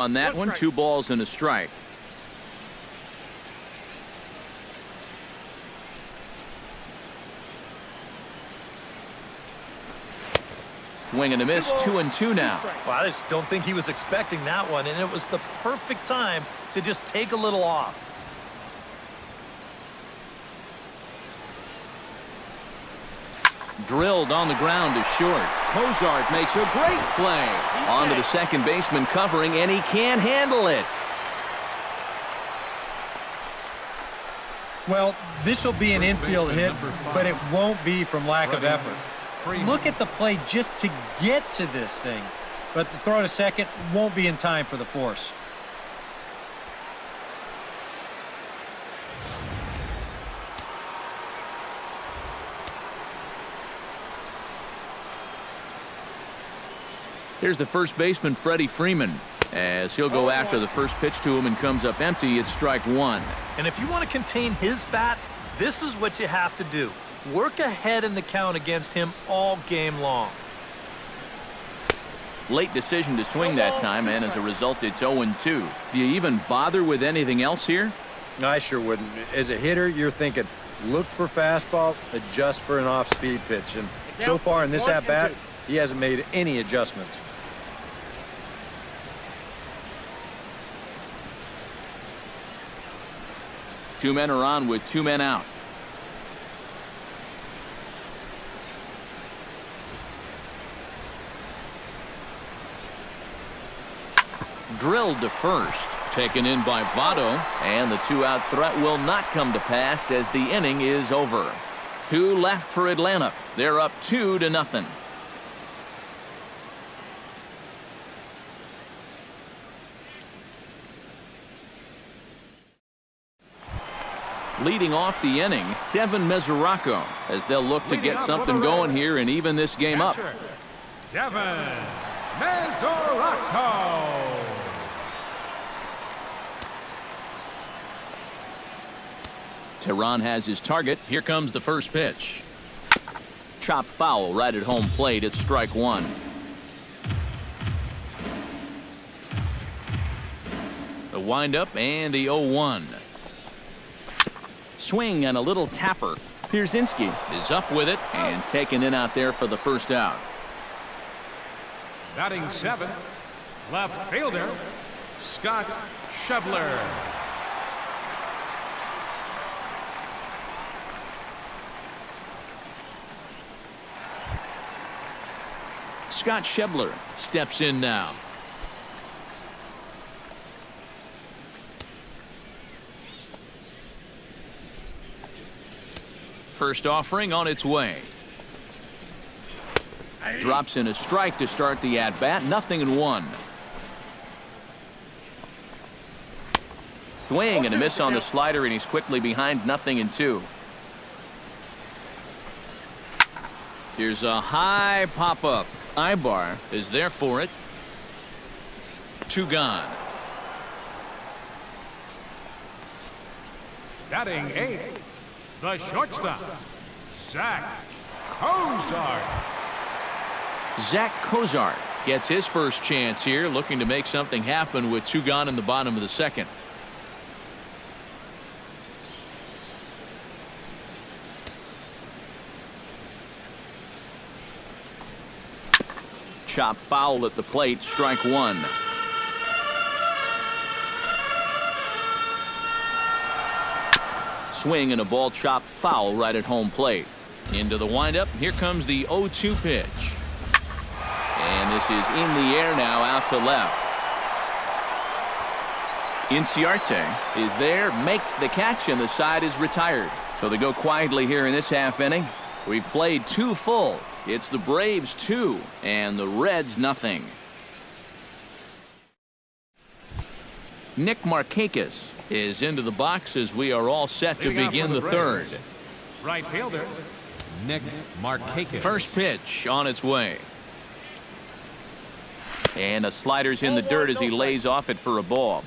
On that one, 2 balls and a strike. Swing and a miss, 2-2 now. Well, I just don't think he was expecting that one, and it was the perfect time to just take a little off. Drilled on the ground to short. Cozart makes a great play. On to the second baseman covering, and he can't handle it. Well, this will be an infield hit, but it won't be from lack of effort. Look at the play just to get to this thing. But the throw to second won't be in time for the force. Here's the first baseman, Freddie Freeman, as he'll go after the first pitch to him and comes up empty. It's strike 1. And if you want to contain his bat, this is what you have to do. Work ahead in the count against him all game long. Late decision to swing that time, and as a result, it's 0-2. Do you even bother with anything else here? I sure wouldn't. As a hitter, you're thinking, look for fastball, adjust for an off-speed pitch. And so far in this at-bat, he hasn't made any adjustments. 2 men are on with 2 men out. Drilled to first. Taken in by Votto. And the 2-out threat will not come to pass as the inning is over. 2 left for Atlanta. They're up 2-0. Leading off the inning, Devin Mesoraco, as they'll look to get something going here and even this game up. Devin Mesoraco. Tehran has his target. Here comes the first pitch. Chop foul right at home plate. It's strike 1. The windup and the 0-1. Swing and a little tapper. Pierzynski is up with it and taken in out there for the first out. Batting 7th, left fielder, Scott Schebler. Scott Schebler steps in now. First offering on its way. Drops in a strike to start the at-bat. 0-1. Swing and a miss on the slider, and he's quickly behind 0-2. Here's a high pop-up. Ibar is there for it. 2 gone. Batting 8th, the shortstop, Zach Cozart. Zach Cozart gets his first chance here, looking to make something happen with 2 gone in the bottom of the second. Chop foul at the plate, strike 1. Swing and a ball chopped foul right at home plate. Into the windup. Here comes the 0-2 pitch. And this is in the air now, out to left. Inciarte is there, makes the catch, and the side is retired. So they go quietly here in this half inning. We've played 2 full. It's the Braves 2 and the Reds 0. Nick Markakis is into the box as we are all set to begin the third. Right fielder, Nick Markakis. First pitch on its way. And a slider's in the dirt as he lays off it for a ball.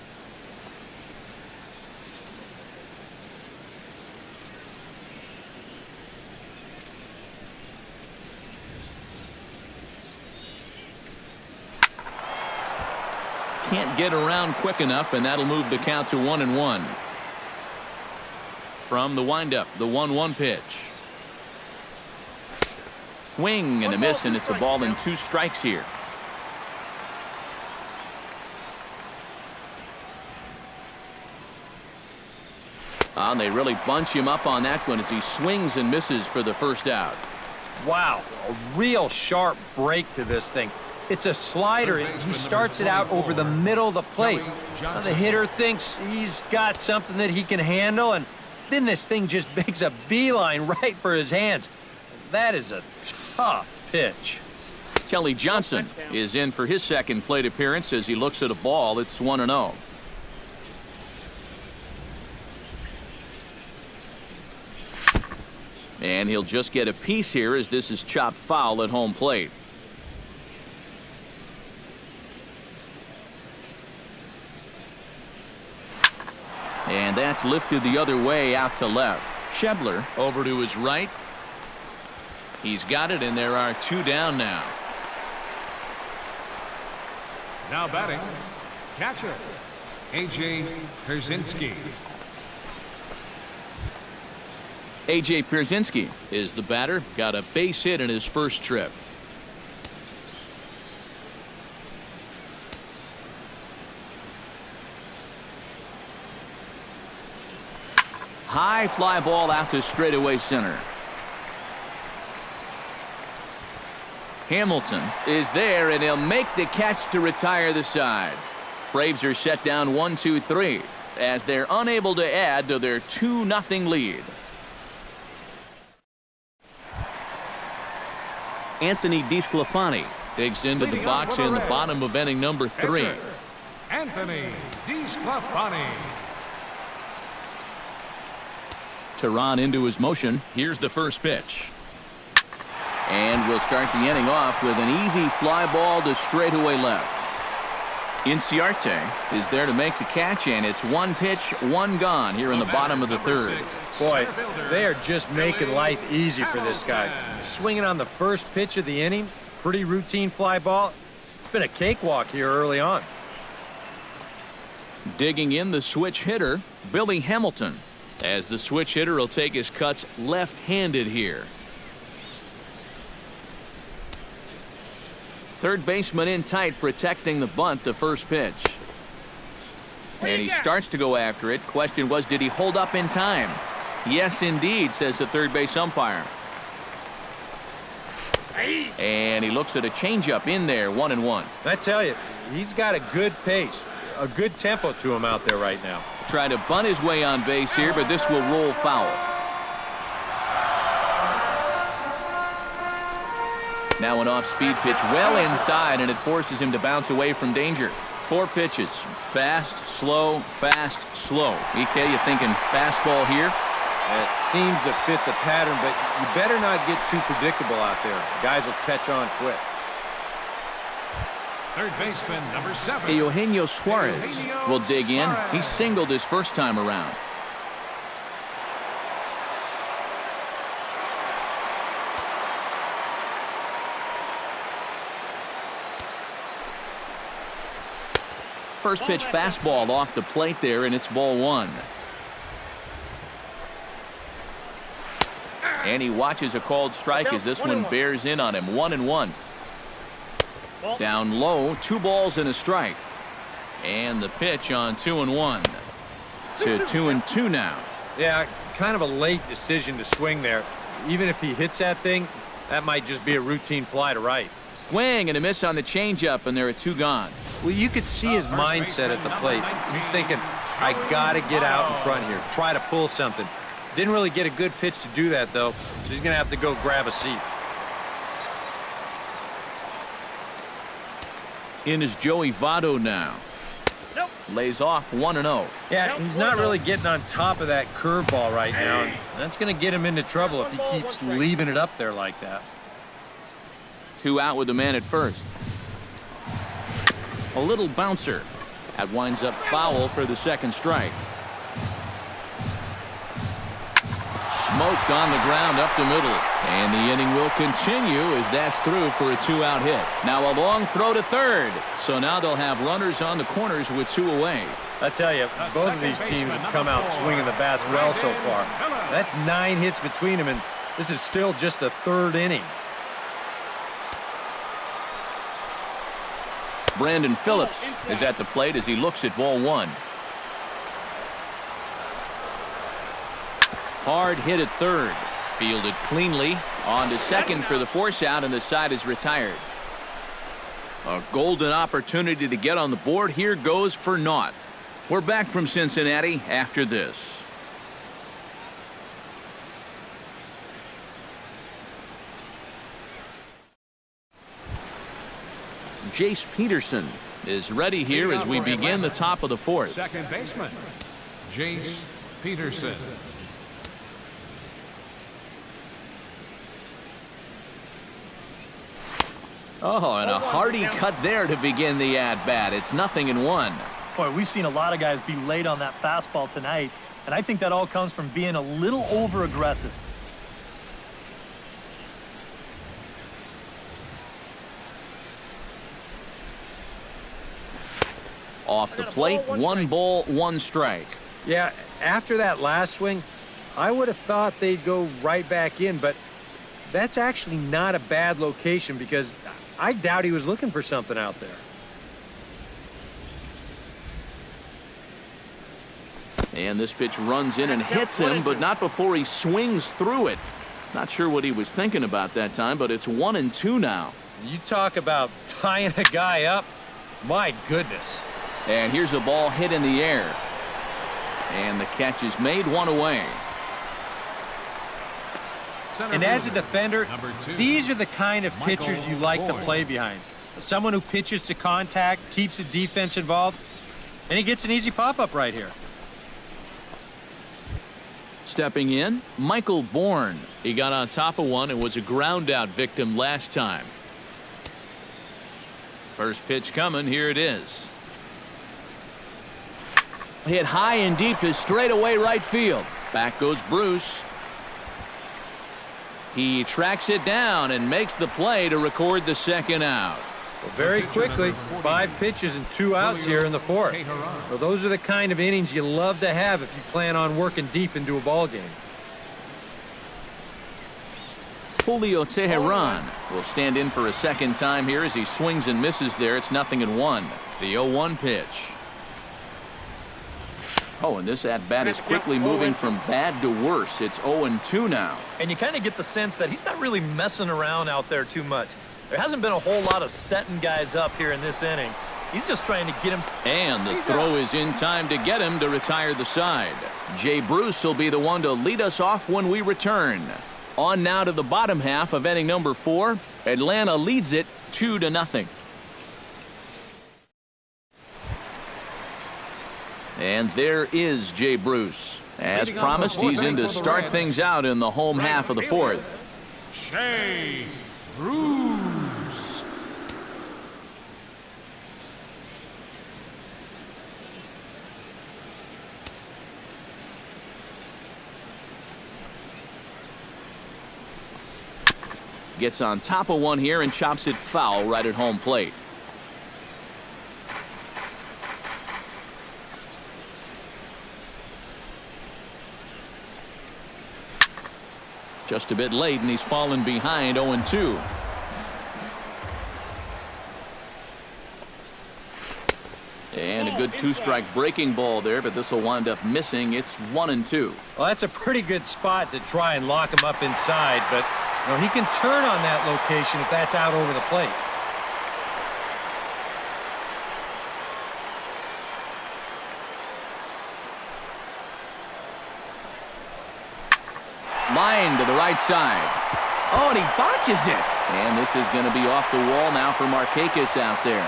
can't get around quick enough, and that'll move the count to 1-1. From the windup, the 1-1 pitch. Swing and a miss, and it's a ball and 2 strikes here. And they really bunch him up on that one as he swings and misses for the first out. Wow, a real sharp break to this thing. It's a slider, and he starts it out over the middle of the plate. Now the hitter thinks he's got something that he can handle, and then this thing just makes a beeline right for his hands. That is a tough pitch. Kelly Johnson is in for his second plate appearance as he looks at a ball. It's 1-0. And he'll just get a piece here as this is chopped foul at home plate. And that's lifted the other way out to left. Schebler over to his right. He's got it, and there are 2 down now. Now batting, catcher, A.J. Pierzynski. A.J. Pierzynski is the batter. Got a base hit in his first trip. High fly ball out to straightaway center. Hamilton is there, and he'll make the catch to retire the side. Braves are set down 1-2-3 as they're unable to add to their 2-0 lead. Anthony DeSclafani digs into the box in the bottom of inning number 3. Anthony DeSclafani. Tehran into his motion. Here's the first pitch. And we'll start the inning off with an easy fly ball to straightaway left. Inciarte is there to make the catch, and it's 1 pitch, 1 gone here in the bottom of the 3rd. Boy, they are just making life easy for this guy. Swinging on the first pitch of the inning, pretty routine fly ball. It's been a cakewalk here early on. Digging in the switch hitter, Billy Hamilton, as the switch hitter will take his cuts left-handed here. Third baseman in tight, protecting the bunt, the first pitch. And he starts to go after it. Question was, did he hold up in time? Yes, indeed, says the third base umpire. And he looks at a changeup in there, 1-1. I tell you, he's got a good pace, a good tempo to him out there right now. Try to bunt his way on base here, but this will roll foul. Now an off-speed pitch well inside, and it forces him to bounce away from danger. 4 pitches. Fast, slow, fast, slow. EK, you thinking fastball here? It seems to fit the pattern, but you better not get too predictable out there. Guys will catch on quick. Third baseman, number 7. Eugenio Suarez will dig in. He singled his first time around. First pitch fastball off the plate there, and it's ball 1. And he watches a called strike as this one bears in on him. 1-1. Down low, 2 balls and a strike. And the pitch on 2-1 to 2-2 now. Yeah, kind of a late decision to swing there. Even if he hits that thing, that might just be a routine fly to right. Swing and a miss on the changeup, and there are 2 gone. Well, you could see his mindset at the plate. He's thinking, I got to get out in front here, try to pull something. Didn't really get a good pitch to do that, though, so he's going to have to go grab a seat. In is Joey Votto now. Lays off 1-0. Yeah, he's not really getting on top of that curveball right now, and that's going to get him into trouble if he keeps leaving it up there like that. 2 out with the man at first. A little bouncer. That winds up foul for the second strike. smoked on the ground up the middle. And the inning will continue as that's through for a 2-out hit. Now a long throw to third. So now they'll have runners on the corners with 2 away. I tell you, both of these teams have come out swinging the bats well so far. That's 9 hits between them, and this is still just the 3rd inning. Brandon Phillips is at the plate as he looks at ball 1. Hard hit at third. Fielded cleanly. On to second for the force out, and the side is retired. A golden opportunity to get on the board here goes for naught. We're back from Cincinnati after this. Jace Peterson is ready here as we begin the top of the 4th. Second baseman, Jace Peterson. Oh, and a hearty cut there to begin the at-bat. It's 0-1. Boy, we've seen a lot of guys be late on that fastball tonight, and I think that all comes from being a little over-aggressive. Off the plate, 1 ball, 1 strike. Yeah, after that last swing, I would have thought they'd go right back in, but that's actually not a bad location because I doubt he was looking for something out there. And this pitch runs in and hits him, but not before he swings through it. Not sure what he was thinking about that time, but it's 1-2 now. You talk about tying a guy up. My goodness. And here's a ball hit in the air. And the catch is made, 1 away. And as a defender, these are the kind of pitchers you like to play behind. Someone who pitches to contact, keeps the defense involved, and he gets an easy pop-up right here. Stepping in, Michael Bourne. He got on top of one and was a ground-out victim last time. First pitch coming, here it is. Hit high and deep to straightaway right field. Back goes Bruce. He tracks it down and makes the play to record the 2nd out. Well, very quickly, 5 pitches and 2 outs here in the 4th. Well, those are the kind of innings you love to have if you plan on working deep into a ball game. Julio Teheran will stand in for a 2nd time here as he swings and misses there. It's 0-1. The 0-1 pitch. Oh, and this at-bat is quickly moving from bad to worse. It's 0-2 now. And you kind of get the sense that he's not really messing around out there too much. There hasn't been a whole lot of setting guys up here in this inning. He's just trying to get him. And the throw is in time to get him to retire the side. Jay Bruce will be the one to lead us off when we return. On now to the bottom half of inning number 4. Atlanta leads it 2-0. And there is Jay Bruce. As promised, he's in to start things out in the home half of the 4th. Jay Bruce. Gets on top of one here and chops it foul right at home plate. Just a bit late, and he's fallen behind 0-2. And a good 2-strike breaking ball there, but this will wind up missing. It's 1-2. Well, that's a pretty good spot to try and lock him up inside, but you know, he can turn on that location if that's out over the plate. Line to the right side. Oh, and he botches it. And this is going to be off the wall now for Markakis out there.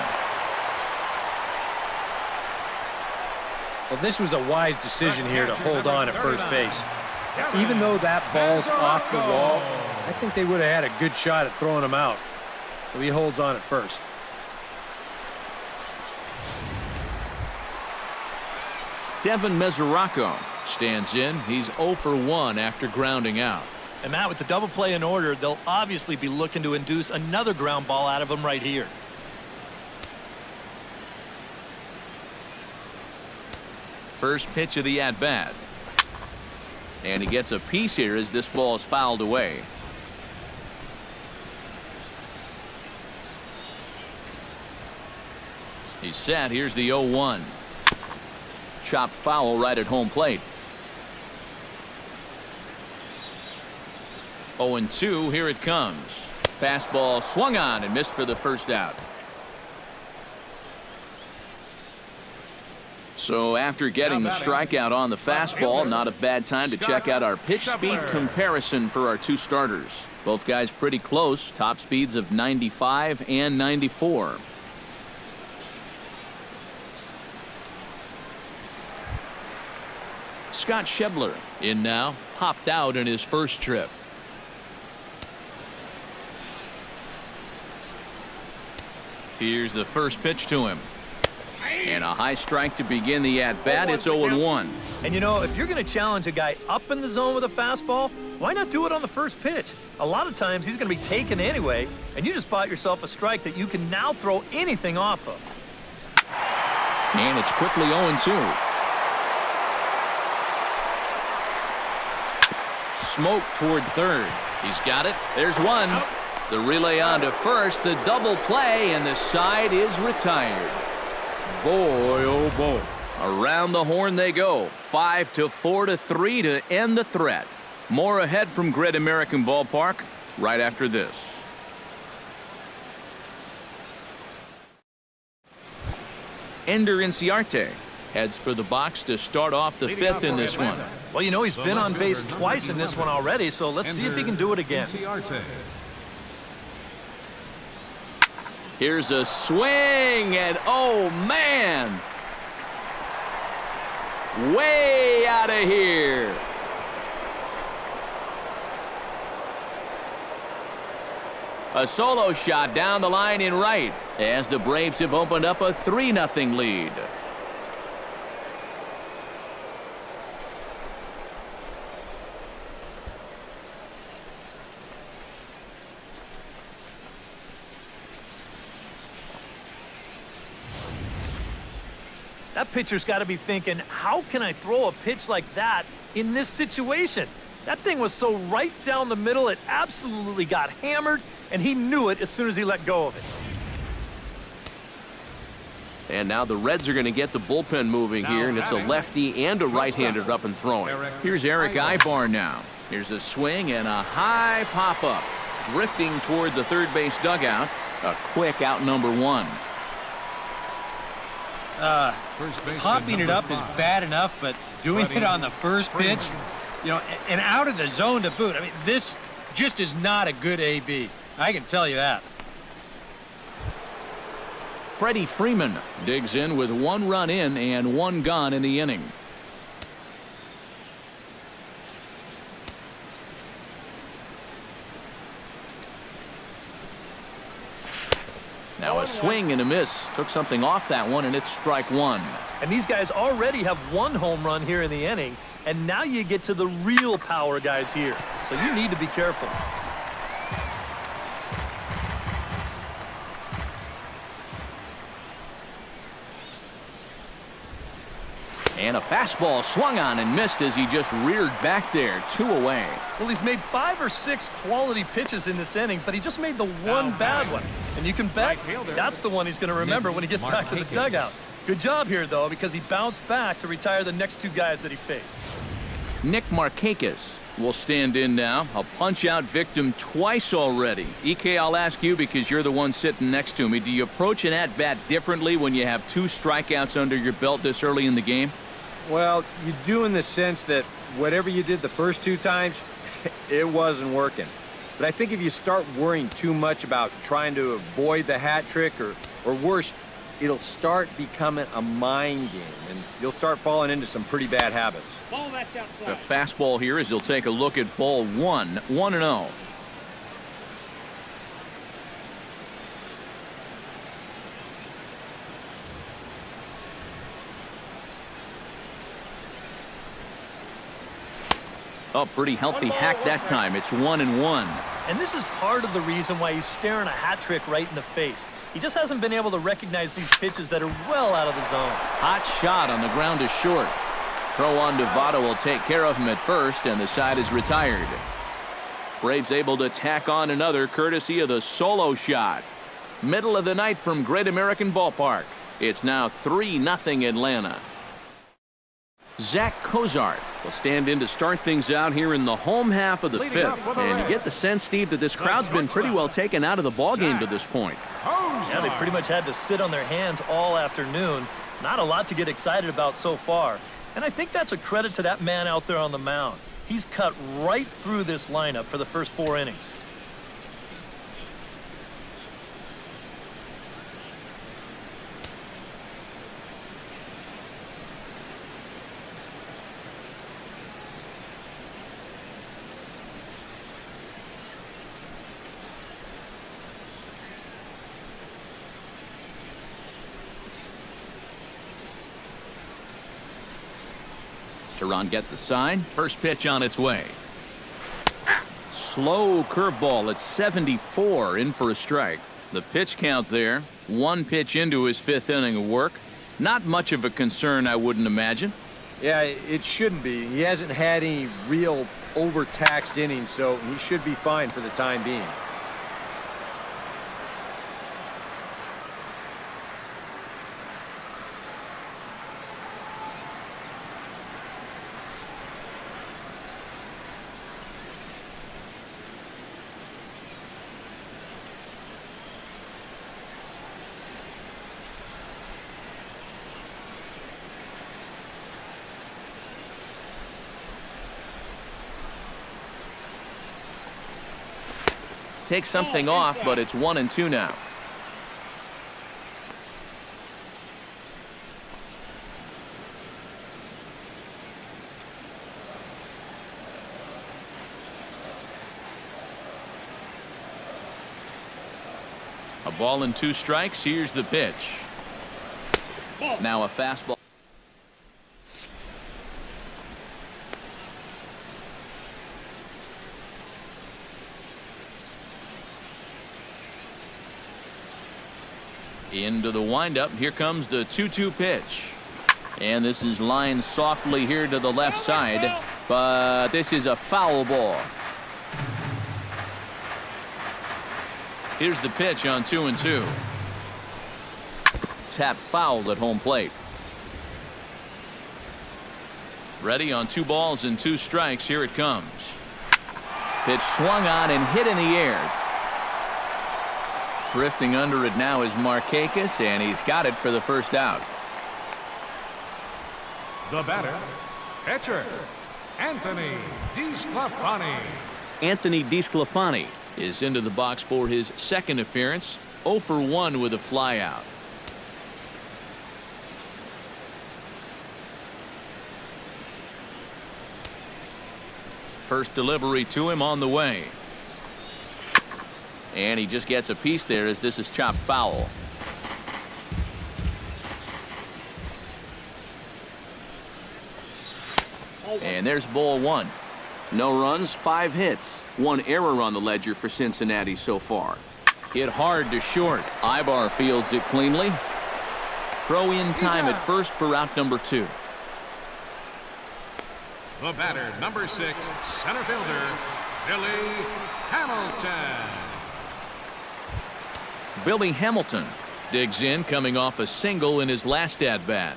Well, this was a wise decision here to hold on at first base. Even though that ball's off the wall, I think they would have had a good shot at throwing him out. So he holds on at first. Devin Mesoraco Stands in. He's 0 for 1 after grounding out. And Matt, with the double play in order, they'll obviously be looking to induce another ground ball out of him right here. First pitch of the at-bat. And he gets a piece here as this ball is fouled away. He's set. Here's the 0-1. Chopped foul right at home plate. 0-2. Here it comes. Fastball swung on and missed for the first out. So after getting the strikeout on the fastball, not a bad time to check out our pitch speed comparison for our two starters. Both guys pretty close. Top speeds of 95 and 94. Scott Schebler in now. Hopped out in his first trip. Here's the first pitch to him. And a high strike to begin the at-bat. It's 0-1. And you know, if you're going to challenge a guy up in the zone with a fastball, why not do it on the first pitch? A lot of times he's going to be taken anyway, and you just bought yourself a strike that you can now throw anything off of. And it's quickly 0-2. Smoke toward third. He's got it. There's one. The relay on to first. The double play, and the side is retired. Boy, oh boy. Around the horn they go. 5-4-3 to end the threat. More ahead from Great American Ballpark right after this. Ender Inciarte heads for the box to start off the fifth in this one. Well, you know, he's been on base twice in this one already, so let's see if he can do it again. Here's a swing, and oh man, way out of here. A solo shot down the line in right as the Braves have opened up a 3-0 lead. That pitcher's got to be thinking, how can I throw a pitch like that in this situation? That thing was so right down the middle, it absolutely got hammered, and he knew it as soon as he let go of it. And now the Reds are going to get the bullpen moving here, and it's a lefty and a right-hander up and throwing. Here's Eric Ibar now. Here's a swing and a high pop-up. Drifting toward the third base dugout. A quick out number one. Popping it up is bad enough, but doing it on the first pitch, you know, and out of the zone to boot. I mean, this just is not a good AB. I can tell you that. Freddie Freeman digs in with 1 run in and 1 gone in the inning. Now a swing and a miss. Took something off that one, and it's strike one. And these guys already have 1 home run here in the inning, and now you get to the real power guys here. So you need to be careful. And a fastball swung on and missed as he just reared back there. 2 away. Well, he's made 5 or 6 quality pitches in this inning, but he just made the one bad one. And you can bet that's the one he's going to remember when he gets back to the dugout. Good job here, though, because he bounced back to retire the next 2 guys that he faced. Nick Markakis will stand in now. A punch-out victim twice already. EK, I'll ask you because you're the one sitting next to me. Do you approach an at-bat differently when you have 2 strikeouts under your belt this early in the game? Well, you do in the sense that whatever you did the first 2 times, it wasn't working. But I think if you start worrying too much about trying to avoid the hat trick or worse, it'll start becoming a mind game, and you'll start falling into some pretty bad habits. Ball that's outside. The fastball here as he'll take a look at ball 1, 1-0. Oh, pretty healthy hack that time. It's 1-1. And this is part of the reason why he's staring a hat trick right in the face. He just hasn't been able to recognize these pitches that are well out of the zone. Hot shot on the ground is short. Throw on to Votto will take care of him at first, and the side is retired. Braves able to tack on another courtesy of the solo shot. Middle of the night from Great American Ballpark. It's now 3-0 Atlanta. Zach Cozart will stand in to start things out here in the home half of the fifth. And you get the sense, Steve, that this crowd's been pretty well taken out of the ballgame to this point. Yeah, they pretty much had to sit on their hands all afternoon. Not a lot to get excited about so far. And I think that's a credit to that man out there on the mound. He's cut right through this lineup for the first 4 innings. Teron gets the sign. First pitch on its way. Slow curveball at 74, in for a strike. The pitch count there. 1 pitch into his 5th inning of work. Not much of a concern, I wouldn't imagine. Yeah, it shouldn't be. He hasn't had any real overtaxed innings, so he should be fine for the time being. Takes something off, but it's 1-2 now. A ball and 2 strikes. Here's the pitch. Now a fastball. Into the windup. Here comes the 2-2 pitch. And this is lined softly here to the left side. But this is a foul ball. Here's the pitch on 2-2. Tap foul at home plate. Ready on 2 balls and 2 strikes. Here it comes. Pitch swung on and hit in the air. Drifting under it now is Markakis, and he's got it for the first out. The batter, pitcher, Anthony DeSclafani. Anthony DeSclafani is into the box for his 2nd appearance. 0 for 1 with a flyout. First delivery to him on the way. And he just gets a piece there as this is chopped foul. And there's ball 1. No runs, 5 hits. 1 error on the ledger for Cincinnati so far. Hit hard to short. Ibar fields it cleanly. Throw in time at first for out number 2. The batter, number 6, center fielder, Billy Hamilton. Billy Hamilton digs in, coming off a single in his last at-bat.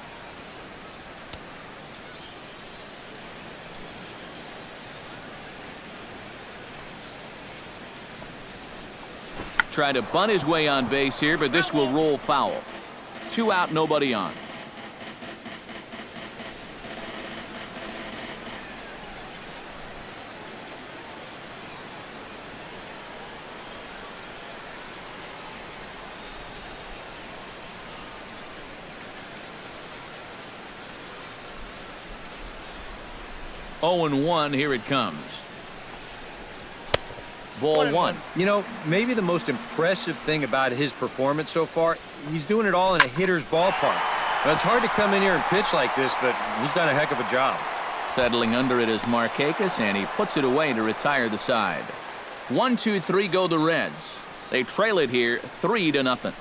Try to bunt his way on base here, but this will roll foul. 2 out, nobody on. Oh and 1, here it comes. Ball 1. You know, maybe the most impressive thing about his performance so far, he's doing it all in a hitter's ballpark. Now, it's hard to come in here and pitch like this, but he's done a heck of a job. Settling under it is Markakis, and he puts it away to retire the side. 1-2-3 go the Reds. They trail it here 3-0.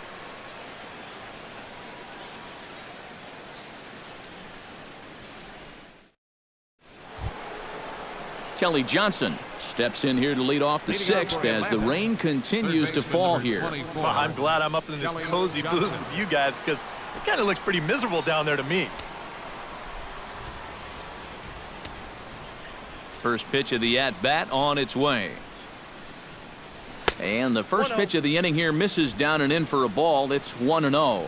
Kelly Johnson steps in here to lead off the sixth as the rain continues to fall here. Well, I'm glad I'm up in this cozy booth with you guys because it kind of looks pretty miserable down there to me. First pitch of the at-bat on its way. And the first pitch of the inning here misses down and in for a ball. It's 1-0.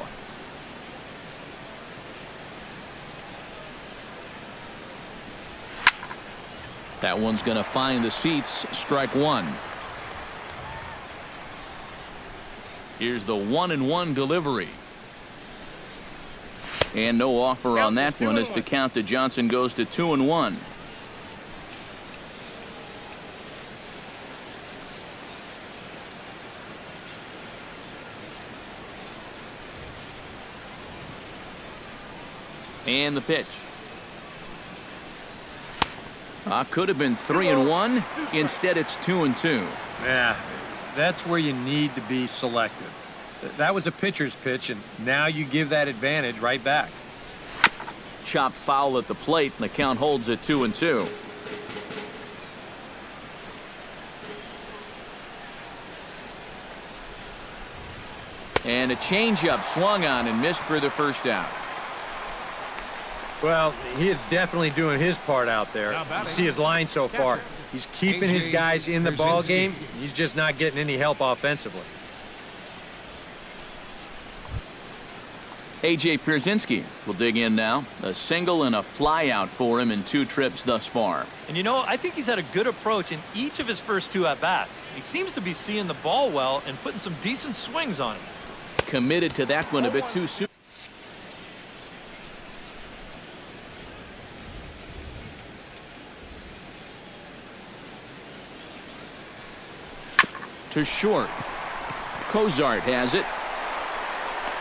That one's going to find the seats. Strike one. Here's the 1-1 delivery. And no offer on that one as the count to Johnson goes to 2-1. And the pitch. Could have been 3-1. Instead, it's 2-2. Yeah, that's where you need to be selective. That was a pitcher's pitch, and now you give that advantage right back. Chop foul at the plate, and the count holds at 2-2. And a changeup swung on and missed for the first out. Well, he is definitely doing his part out there. You see his line so far. He's keeping his guys in the ball game. He's just not getting any help offensively. A.J. Pierzynski will dig in now. A single and a fly out for him in 2 trips thus far. And you know, I think he's had a good approach in each of his first 2 at-bats. He seems to be seeing the ball well and putting some decent swings on it. Committed to that one a bit too soon. To short. Cozart has it.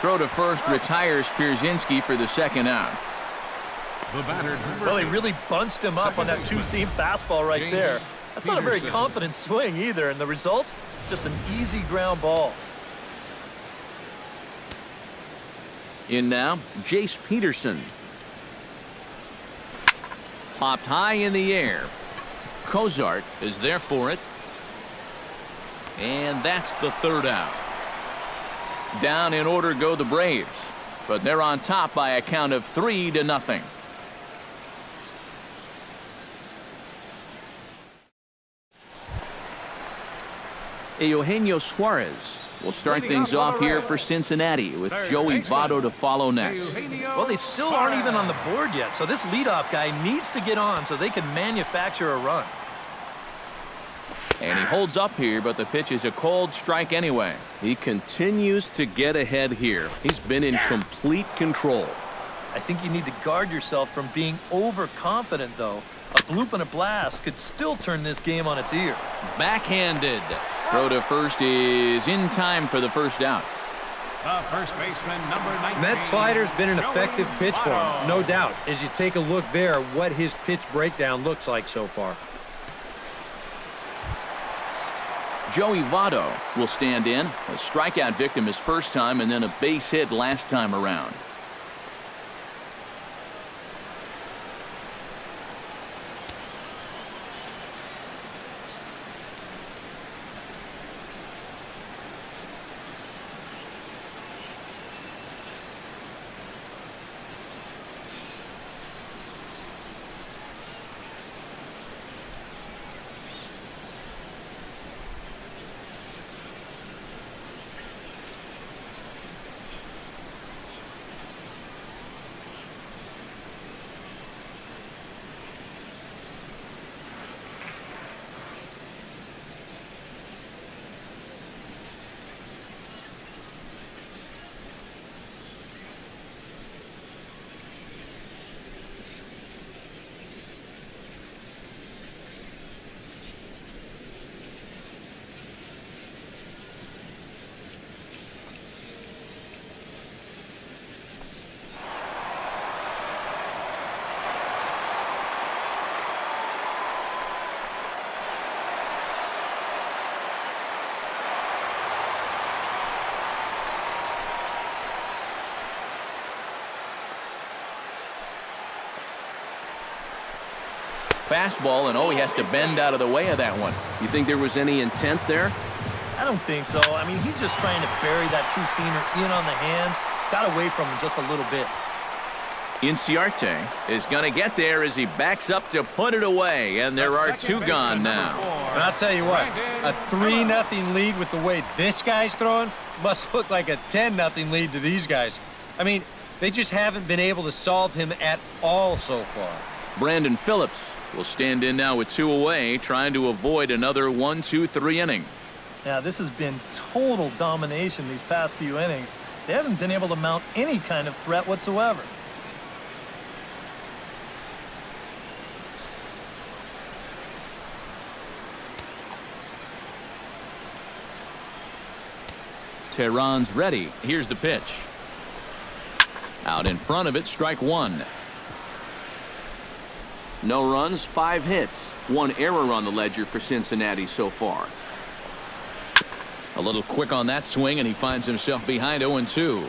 Throw to first retires Pierzynski for the second out. The batter, Well, he really bunched him up on that 2-seam fastball right there. That's not a very confident swing either, and the result, just an easy ground ball. In now, Jace Peterson. Popped high in the air. Cozart is there for it. And that's the third out. Down in order go the Braves, but they're on top by a count of 3-0. Eugenio Suarez will start things off here for Cincinnati with Joey Votto to follow next. Well, they still aren't even on the board yet, so this leadoff guy needs to get on so they can manufacture a run. And he holds up here, but the pitch is a cold strike anyway. He continues to get ahead here. He's been in complete control. I think you need to guard yourself from being overconfident, though. A bloop and a blast could still turn this game on its ear. Backhanded. Throw to first is in time for the first out. the first baseman, number 19. And that slider's been an effective pitch for him, no doubt. As you take a look there, what his pitch breakdown looks like so far. Joey Votto will stand in. A strikeout victim his first time and then a base hit last time around. fastball, and oh, he has to bend out of the way of that one. You think there was any intent there? I don't think so. I mean, he's just trying to bury that two-seamer in on the hands. Got away from him just a little bit. Inciarte is going to get there as he backs up to put it away, and there are two gone now. And I'll tell you what, a 3-0 lead with the way this guy's throwing must look like a 10-0 lead to these guys. I mean, they just haven't been able to solve him at all so far. Brandon Phillips will stand in now with 2 away, trying to avoid another 1-2-3 inning. Yeah, this has been total domination these past few innings. They haven't been able to mount any kind of threat whatsoever. Tehran's ready. Here's the pitch. Out in front of it, strike one. No runs, 5 hits. 1 error on the ledger for Cincinnati so far. A little quick on that swing, and he finds himself behind 0-2.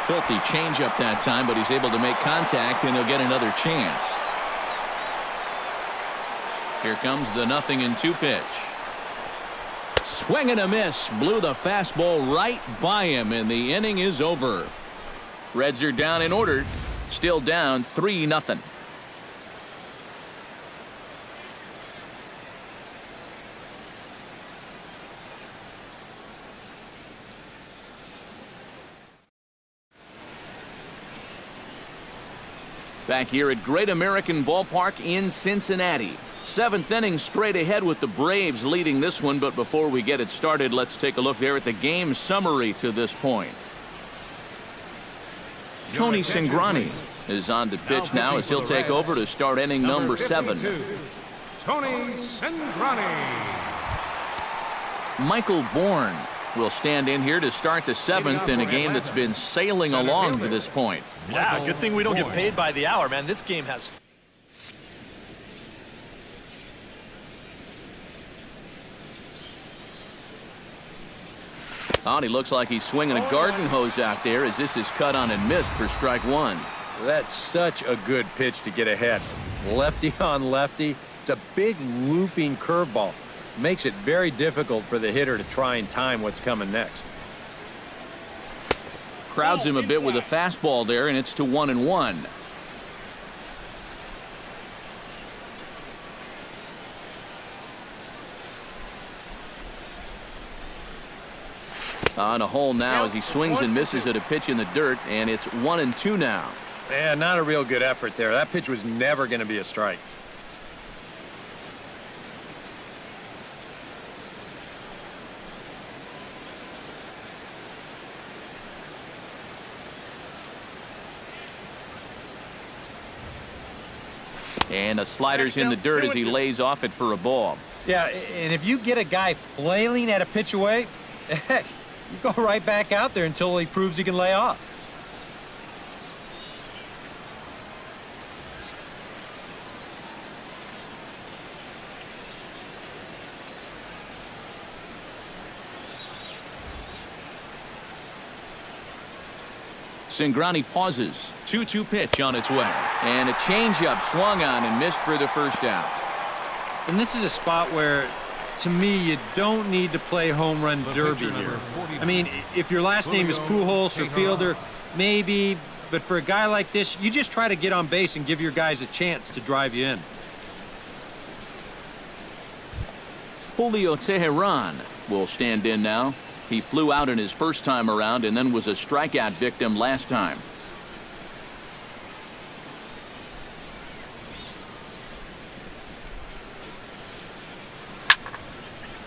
Filthy changeup that time, but he's able to make contact, and he'll get another chance. Here comes the 0-2 pitch. Swing and a miss. Blew the fastball right by him, and the inning is over. Reds are down in order. Still down 3-0. Back here at Great American Ballpark in Cincinnati. 7th inning straight ahead with the Braves leading this one, but before we get it started, let's take a look there at the game summary to this point. Tony Cingrani is on to pitch now as he'll take over to start inning number 7. Tony Cingrani. Michael Bourne will stand in here to start the 7th in a game that's been sailing along to this point. Yeah, good thing we don't get paid by the hour, man. This game has... Oh, and he looks like he's swinging a garden hose out there as this is cut on and missed for strike one. That's such a good pitch to get ahead. Lefty on lefty. It's a big looping curveball. Makes it very difficult for the hitter to try and time what's coming next. Crowds him a bit with a fastball there, and it's to 1-1. On a hole now as he swings and misses at a pitch in the dirt, and it's 1-2 now. Yeah, not a real good effort there. That pitch was never going to be a strike. And a slider's in the dirt as he lays off it for a ball. Yeah, and if you get a guy flailing at a pitch away, heck, you go right back out there until he proves he can lay off. Cingrani pauses. 2-2 pitch on its way. And a changeup swung on and missed for the first out. And this is a spot where, to me, you don't need to play home run derby here. I mean, if your last name is Pujols or Fielder, maybe, but for a guy like this, you just try to get on base and give your guys a chance to drive you in. Julio Tehran will stand in now. He flew out in his first time around and then was a strikeout victim last time.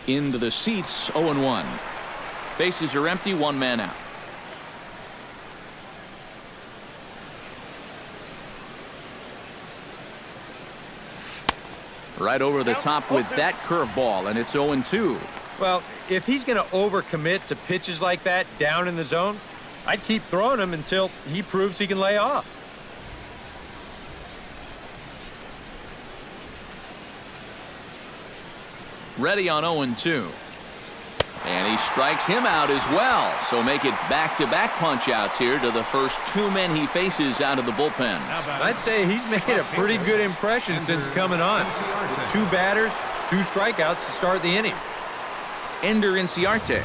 Into the seats, 0-1. Bases are empty, 1 man out. Right over the top with that curveball, and it's 0-2. Well, if he's going to overcommit to pitches like that down in the zone, I'd keep throwing him until he proves he can lay off. Ready on 0-2. And he strikes him out as well. So make it back-to-back punch-outs here to the first two men he faces out of the bullpen. I'd say he's made a pretty good impression since coming on. With 2 batters, 2 strikeouts to start the inning. Ender Inciarte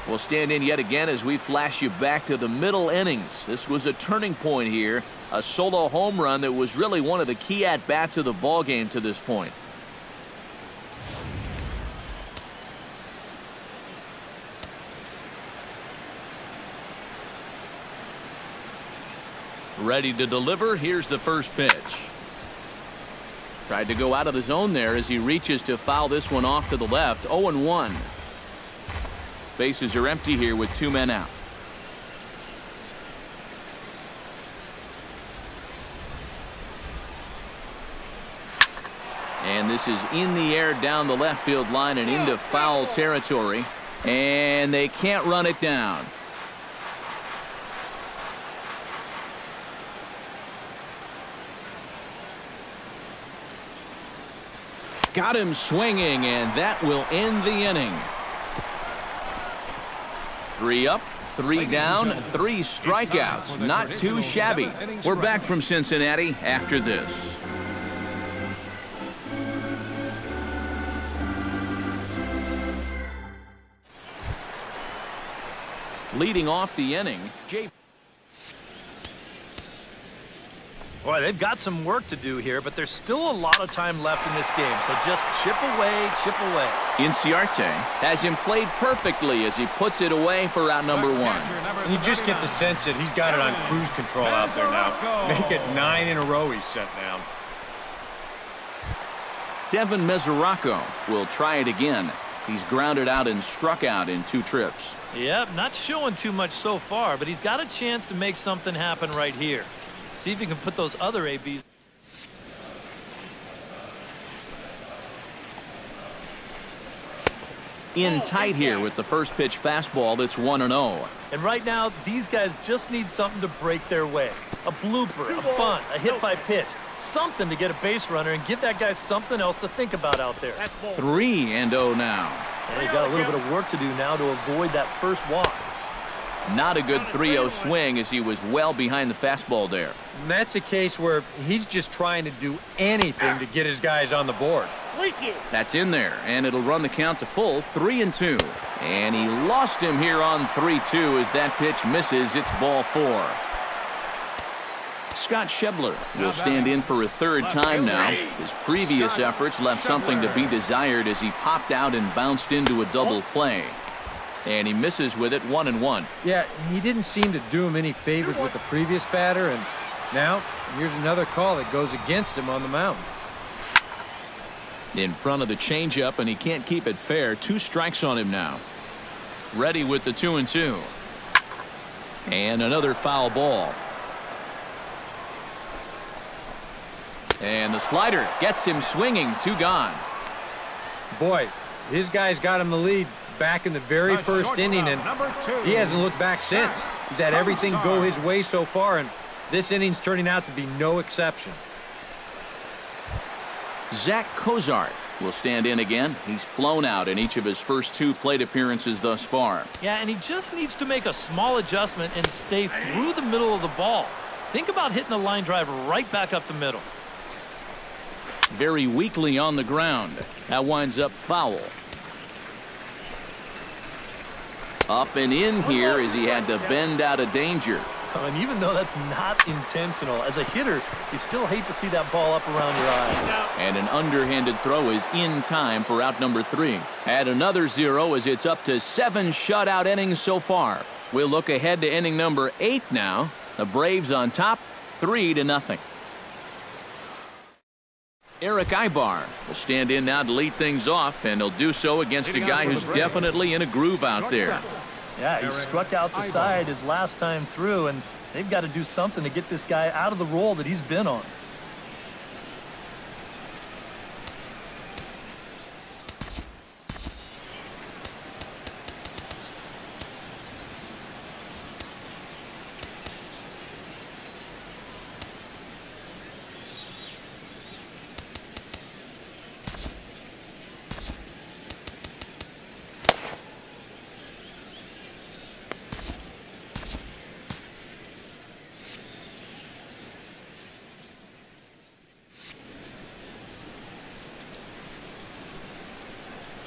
will stand in yet again as we flash you back to the middle innings. This was a turning point here. A solo home run that was really one of the key at-bats of the ballgame to this point. Ready to deliver. Here's the first pitch. Tried to go out of the zone there as he reaches to foul this one off to the left. 0-1. Bases are empty here with 2 men out. And this is in the air down the left field line and into foul territory. And they can't run it down. Got him swinging, and that will end the inning. 3 up, 3 down, 3 strikeouts. Not too shabby. We're back from Cincinnati after this. Leading off the inning, Boy, they've got some work to do here, but there's still a lot of time left in this game, so just chip away, chip away. Inciarte has him played perfectly as he puts it away for out number 1. And you just get the sense that he's got it on cruise control out there now. Make it 9 in a row he's set down. Devin Mesoraco will try it again. He's grounded out and struck out in 2 trips. Yep, not showing too much so far, but he's got a chance to make something happen right here. See if he can put those other ABs. In tight here with the first pitch fastball that's 1-0. And right now, these guys just need something to break their way. A blooper, a bunt, a hit by pitch. Something to get a base runner and give that guy something else to think about out there. 3-0 now. And he's got a little bit of work to do now to avoid that first walk. Not a good 3-0 swing as he was well behind the fastball there. And that's a case where he's just trying to do anything to get his guys on the board. That's in there, and it'll run the count to full 3-2. And he lost him here on 3-2 as that pitch misses. It's ball 4. Scott Schebler will stand in for a 3rd time now. His previous efforts left something to be desired as he popped out and bounced into a double play. And he misses with it 1-1. Yeah, he didn't seem to do him any favors with the previous batter, and now here's another call that goes against him on the mound. In front of the changeup, and he can't keep it fair. 2 strikes on him now. Ready with the 2-2. And another foul ball. And the slider gets him swinging. 2 gone. Boy, his guys got him the lead back in the very first inning, and he hasn't looked back since. He's had everything go his way so far, and this inning's turning out to be no exception. Zach Cozart will stand in again. He's flown out in each of his first 2 plate appearances thus far. Yeah, and he just needs to make a small adjustment and stay through the middle of the ball. Think about hitting a line drive right back up the middle. Very weakly on the ground. That winds up foul. Up and in here as he had to bend out of danger. And even though that's not intentional, as a hitter, you still hate to see that ball up around your eyes. And an underhanded throw is in time for out number 3. Add another 0 as it's up to 7 shutout innings so far. We'll look ahead to inning number 8 now. The Braves on top, 3-0. Eric Ibar will stand in now to lead things off, and he'll do so against a guy who's definitely in a groove out there. Yeah, he struck out the side his last time through, and they've got to do something to get this guy out of the role that he's been on.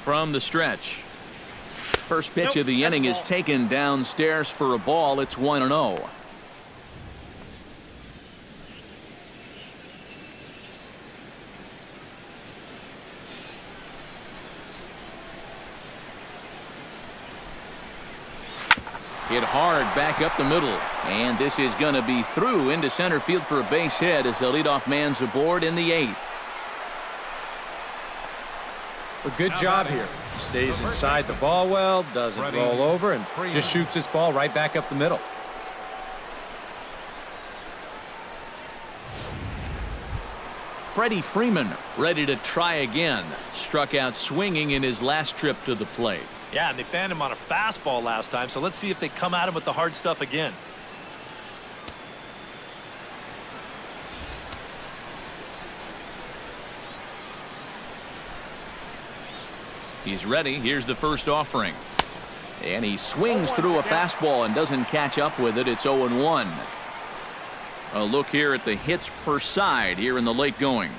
from the stretch. First pitch of the inning is taken downstairs for a ball. It's 1-0. Hit hard back up the middle. And this is going to be through into center field for a base hit as the leadoff man's aboard in the 8th. A good job here. Stays inside the ball well, doesn't roll over, and just shoots this ball right back up the middle. Freddie Freeman ready to try again. Struck out swinging in his last trip to the plate. Yeah, and they fanned him on a fastball last time, so let's see if they come at him with the hard stuff again. He's ready. Here's the first offering. And he swings through a fastball and doesn't catch up with it. It's 0-1. A look here at the hits per side here in the late going.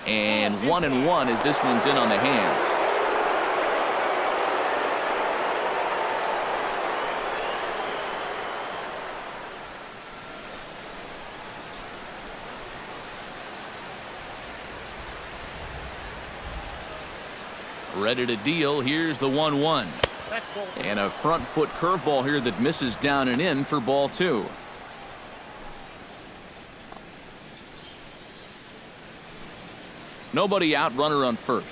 And 1-1 as this one's in on the hands. Ready to deal. Here's the 1-1. And a front foot curveball here that misses down and in for ball 2. Nobody out, runner on first.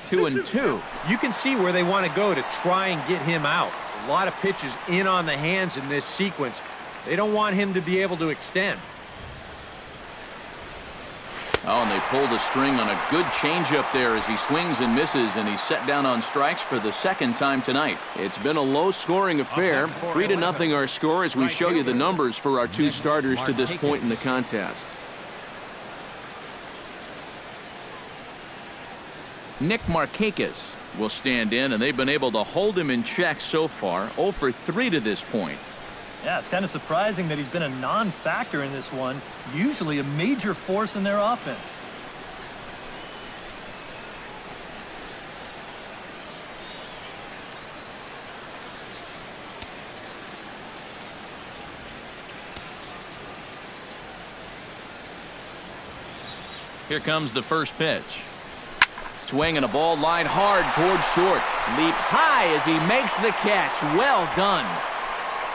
2-2. You can see where they want to go to try and get him out. A lot of pitches in on the hands in this sequence. They don't want him to be able to extend. Oh, and they pulled a string on a good changeup there as he swings and misses, and he's set down on strikes for the second time tonight. It's been a low-scoring affair. 3-0 our score as we show you the numbers for our two starters to this point in the contest. Nick Markakis will stand in, and they've been able to hold him in check so far. 0 for 3 to this point. Yeah, it's kind of surprising that he's been a non-factor in this one. Usually a major force in their offense. Here comes the first pitch. Swing and a ball line hard towards short. Leaps high as he makes the catch. Well done.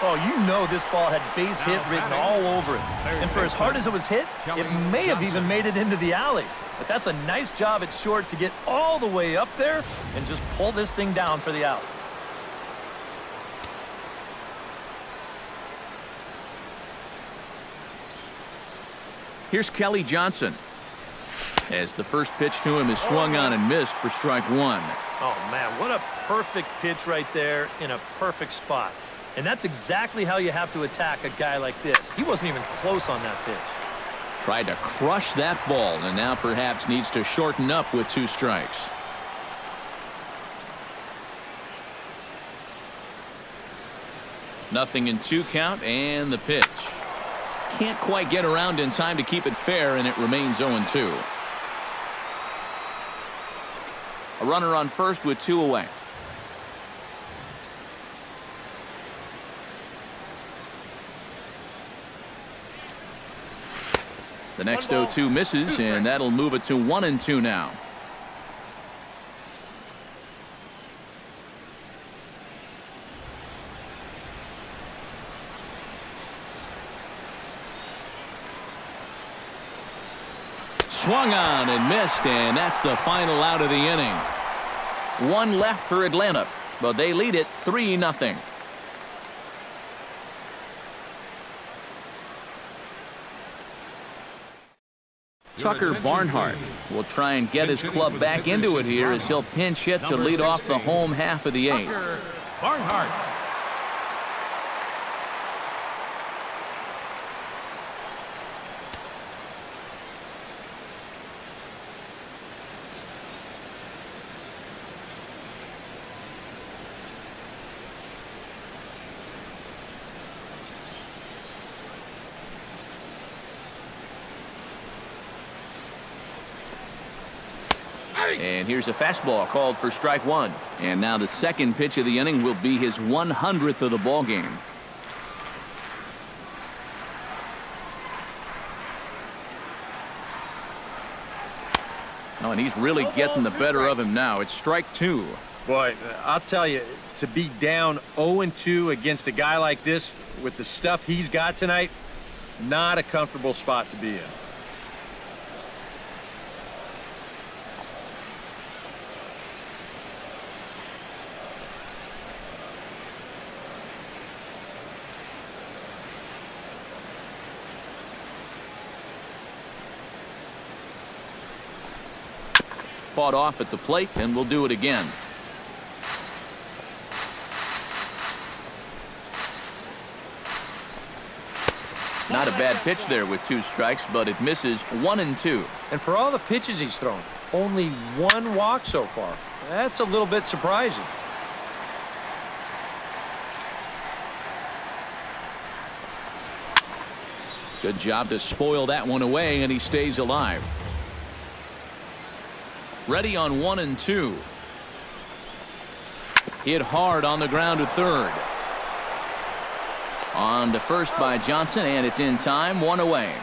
Oh, you know this ball had base hit written all over it. And for as hard as it was hit, it may have even made it into the alley. But that's a nice job at short to get all the way up there and just pull this thing down for the out. Here's Kelly Johnson. As the first pitch to him is swung on and missed for strike 1. Oh, man, what a perfect pitch right there in a perfect spot. And that's exactly how you have to attack a guy like this. He wasn't even close on that pitch. Tried to crush that ball and now perhaps needs to shorten up with 2 strikes. Nothing in 2 count and the pitch. Can't quite get around in time to keep it fair, and it remains 0-2. A runner on first with 2 away. The next 0-2 misses, and that'll move it to 1-2 now. Swung on and missed, and that's the final out of the inning. 1 left for Atlanta, but they lead it 3-0. Tucker Barnhart will try and get his club back into it here as he'll pinch hit to lead off the home half of the 8th. Barnhart. And here's a fastball called for strike one. And now the second pitch of the inning will be his 100th of the ball game. Oh, and he's really getting the better of him now. It's strike two. Boy, I'll tell you, to be down 0-2 against a guy like this with the stuff he's got tonight, not a comfortable spot to be in. Fought off at the plate, and we'll do it again. Not a bad pitch there with 2 strikes, but it misses 1-2. And for all the pitches he's thrown, only 1 walk so far. That's a little bit surprising. Good job to spoil that one away, and he stays alive. Ready on 1-2. Hit hard on the ground to third. On to first by Johnson, and it's in time, 1 away.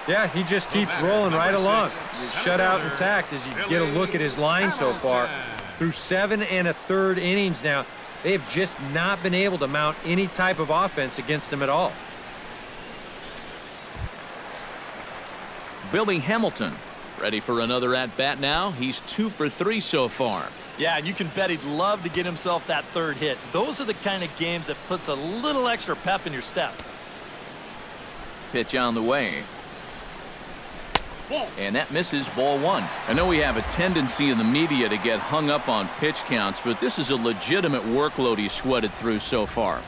Yeah, he just keeps rolling right along. Shutout intact as you get a look at his line so far. Through 7 1/3 innings now, they have just not been able to mount any type of offense against him at all. Billy Hamilton ready for another at-bat now. He's 2 for 3 so far. Yeah, and you can bet he'd love to get himself that third hit. Those are the kind of games that puts a little extra pep in your step. Pitch on the way. And that misses, ball 1. I know we have a tendency in the media to get hung up on pitch counts, but this is a legitimate workload he's sweated through so far.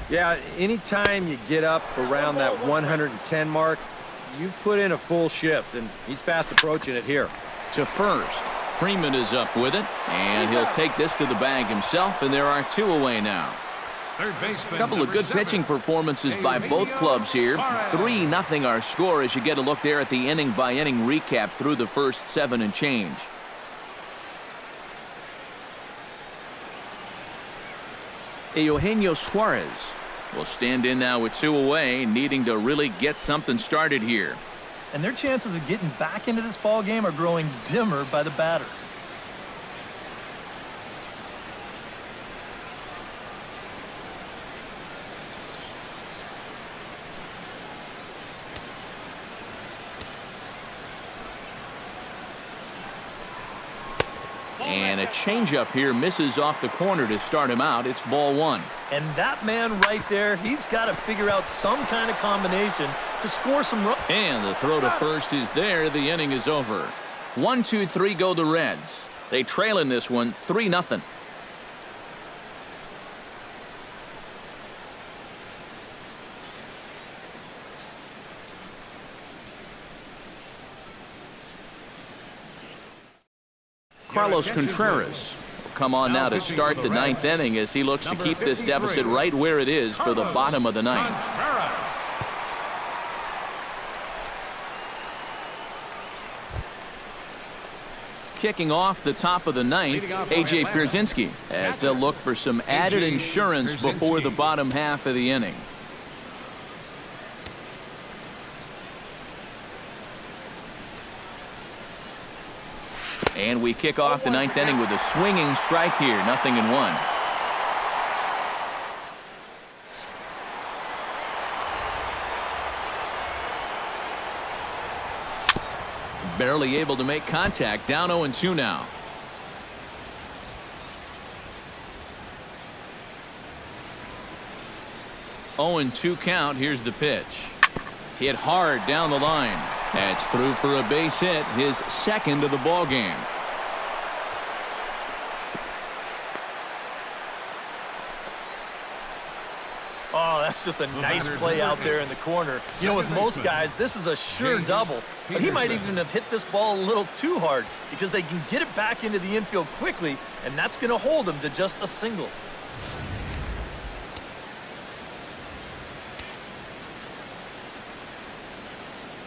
Yeah, anytime you get up around that 110 mark, you put in a full shift, and he's fast approaching it here. To first. Freeman is up with it, and he'll take this to the bag himself, and there are 2 away now. A couple of good pitching performances by both clubs here. 3-0 our score as you get a look there at the inning-by-inning recap through the first 7 and change. Eugenio Suarez will stand in now with 2 away, needing to really get something started here. And their chances of getting back into this ball game are growing dimmer by the batter. And a changeup here misses off the corner to start him out. It's ball 1. And that man right there, he's got to figure out some kind of combination to score some runs. And the throw to first is there. The inning is over. 1, 2, 3 go the Reds. They trail in this one 3-0. Carlos Contreras will come on now to start the 9th inning as he looks to keep this deficit right where it is for the bottom of the 9th. Kicking off the top of the 9th, A.J. Pierzynski, as they'll look for some added insurance before the bottom half of the inning. And we kick off the 9th inning with a swinging strike here, 0-1. Barely able to make contact, down 0-2 now. Oh, 2 count. Here's the pitch. Hit hard down the line. That's through for a base hit, his 2nd of the ball game. Oh, that's just a nice play out there in the corner. You know, with most guys, this is a sure double. But he might even have hit this ball a little too hard because they can get it back into the infield quickly, and that's going to hold him to just a single.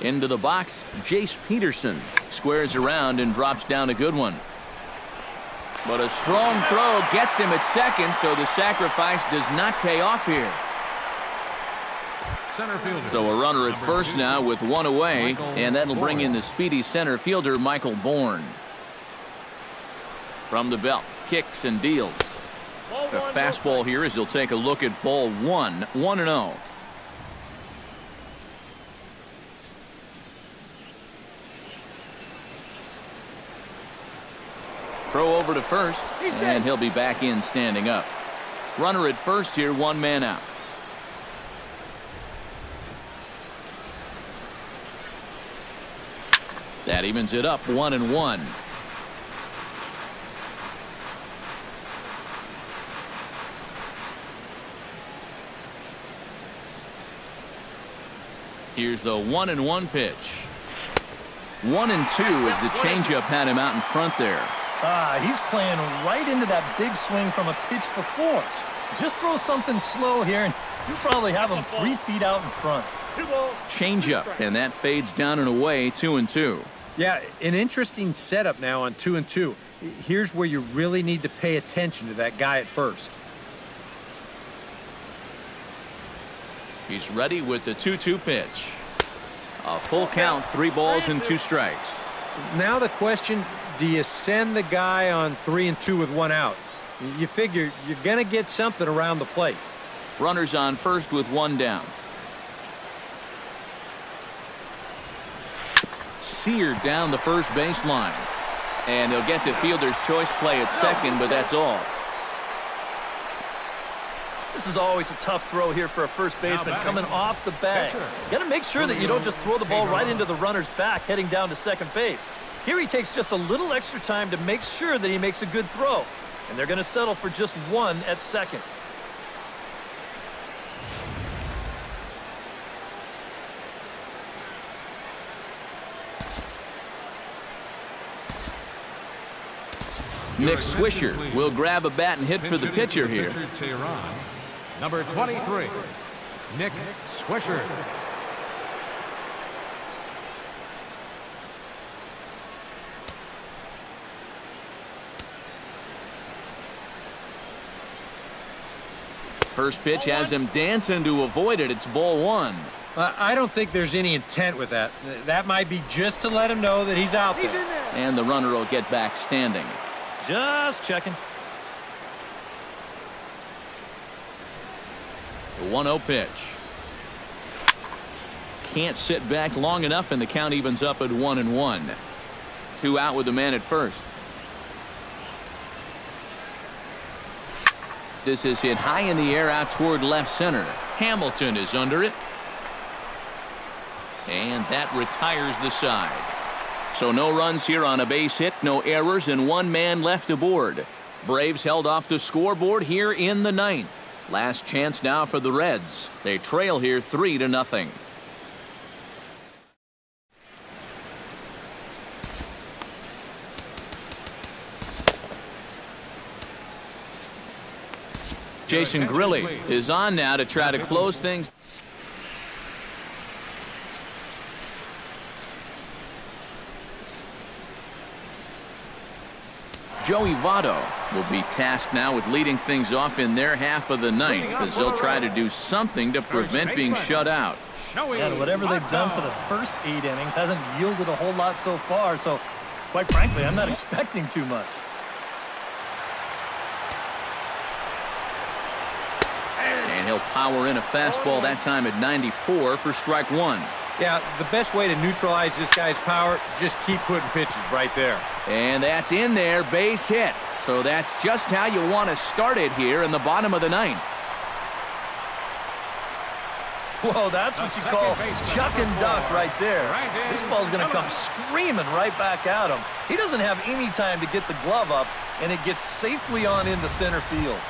Into the box, Jace Peterson squares around and drops down a good one. But a strong throw gets him at second, so the sacrifice does not pay off here. Center fielder. So a runner at first 2, now with one away, Michael and that'll bring in Bourne. the speedy center fielder, Michael Bourne. From the belt, kicks and deals. The fastball here as he'll take a look at ball 1, 1-0. Throw over to first, and he'll be back in standing up. Runner at first here, 1 man out. That evens it up, 1-1. Here's the 1-1 pitch. 1-2 as the changeup had him out in front there. He's playing right into that big swing from a pitch before. Just throw something slow here, and you probably have him 3 feet out in front. Changeup, and that fades down and away, 2-2. Yeah, an interesting setup now on 2-2. Here's where you really need to pay attention to that guy at first. He's ready with the 2-2 pitch. A full count, 3 balls and 2 strikes. Now the question, do you send the guy on 3-2 with 1 out? You figure you're going to get something around the plate. Runners on first with 1 down. Seared down the first baseline. And they'll get the fielder's choice play at second, but that's all. This is always a tough throw here for a first baseman coming off the bag. You got to make sure that you don't just throw the ball right into the runner's back heading down to second base. Here he takes just a little extra time to make sure that he makes a good throw. And they're going to settle for just 1 at second. Nick Swisher will grab a bat and hit for the pitcher here. Tehran. Number 23, Nick Swisher. First pitch has him dancing to avoid it. It's ball 1. I don't think there's any intent with that. That might be just to let him know that he's out there. And the runner will get back standing. Just checking. The 1-0 pitch. Can't sit back long enough, and the count evens up at 1-1. 2 out with the man at first. This is hit high in the air out toward left center. Hamilton is under it. And that retires the side. So no runs here on a base hit, no errors, and 1 man left aboard. Braves held off the scoreboard here in the 9th. Last chance now for the Reds. They trail here 3-0. Jason Grilli is on now to try to close things. Joey Votto will be tasked now with leading things off in their half of the 9th as they'll try to do something to prevent being shut out. And whatever they've done for the first 8 innings hasn't yielded a whole lot so far, so quite frankly, I'm not expecting too much. And he'll power in a fastball that time at 94 for strike 1. Yeah, the best way to neutralize this guy's power, just keep putting pitches right there. And that's in there, base hit. So that's just how you want to start it here in the bottom of the 9th. Whoa, that's what you call chuck and duck right there. This ball's going to come screaming right back at him. He doesn't have any time to get the glove up, and it gets safely on into center field.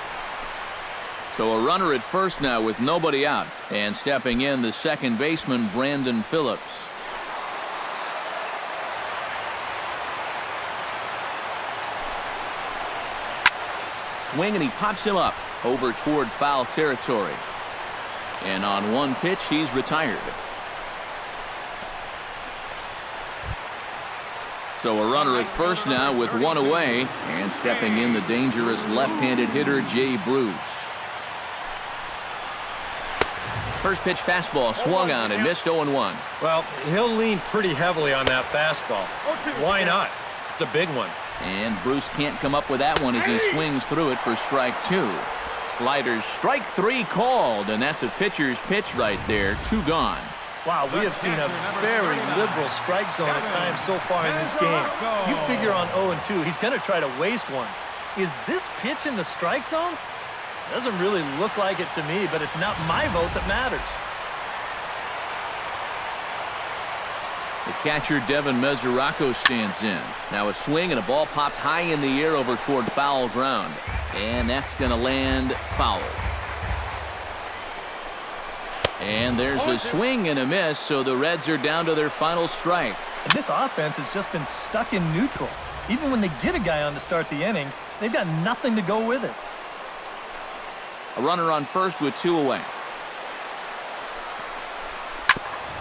So a runner at first now with nobody out. And stepping in, the second baseman, Brandon Phillips. Swing, and he pops him up over toward foul territory. And on 1 pitch, he's retired. So a runner at first now with one away, and stepping in the dangerous left-handed hitter, Jay Bruce. First pitch fastball swung on and missed 0-1. Well, he'll lean pretty heavily on that fastball. Why not? It's a big one. And Bruce can't come up with that one as he swings through it for strike 2. Sliders strike 3 called, and that's a pitcher's pitch right there. 2 gone. Wow, we have seen a very liberal strike zone at times so far in this game. You figure on 0-2, he's going to try to waste one. Is this pitch in the strike zone? Doesn't really look like it to me, but it's not my vote that matters. The catcher, Devin Mesoraco, stands in. Now a swing and a ball popped high in the air over toward foul ground. And that's going to land foul. And there's a swing and a miss, so the Reds are down to their final strike. And this offense has just been stuck in neutral. Even when they get a guy on to start the inning, they've got nothing to go with it. A runner on first with 2 away.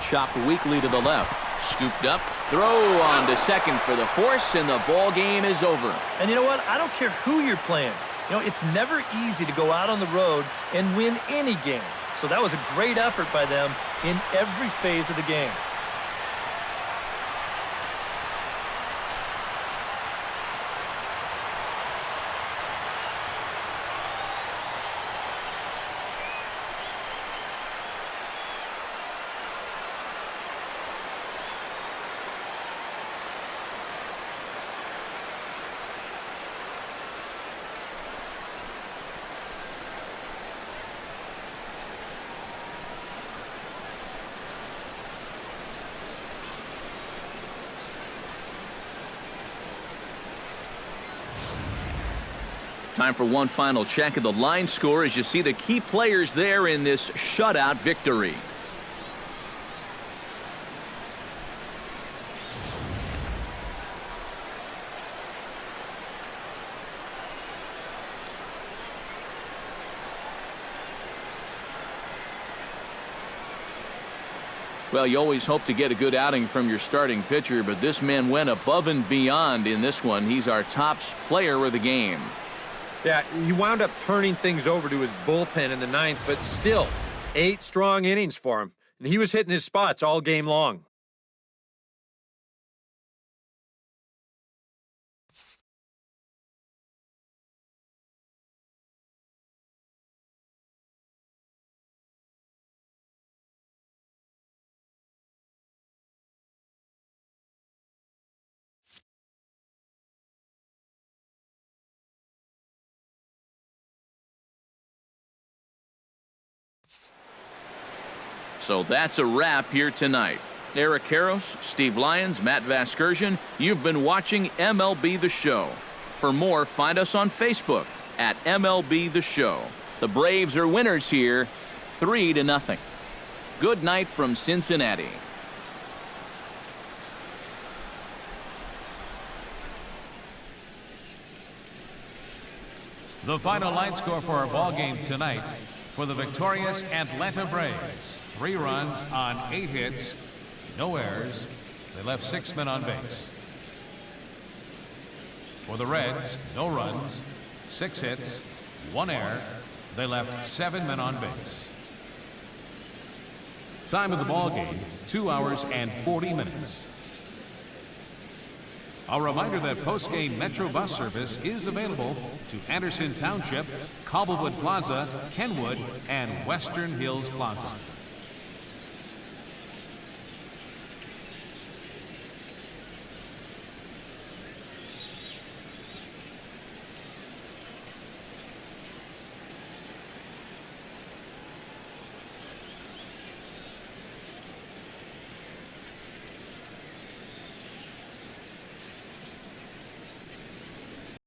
Chopped weakly to the left. Scooped up. Throw on to second for the force, and the ball game is over. And you know what? I don't care who you're playing. You know, it's never easy to go out on the road and win any game. So that was a great effort by them in every phase of the game. Time for one final check of the line score as you see the key players there in this shutout victory. Well, you always hope to get a good outing from your starting pitcher, but this man went above and beyond in this one. He's our top player of the game. Yeah, he wound up turning things over to his bullpen in the 9th, but still, 8 strong innings for him. And he was hitting his spots all game long. So that's a wrap here tonight. Eric Karros, Steve Lyons, Matt Vasgersian, you've been watching MLB The Show. For more, find us on Facebook at MLB The Show. The Braves are winners here, 3-0. Good night from Cincinnati. The final line score for our ball game tonight for the victorious Atlanta Braves. 3 runs on 8 hits, no errors. They left 6 men on base. For the Reds, no runs, 6 hits, 1 error. They left 7 men on base. Time of the ball game, 2 hours and 40 minutes. A reminder that post-game Metro bus service is available to Anderson Township, Cobblewood Plaza, Kenwood, and Western Hills Plaza.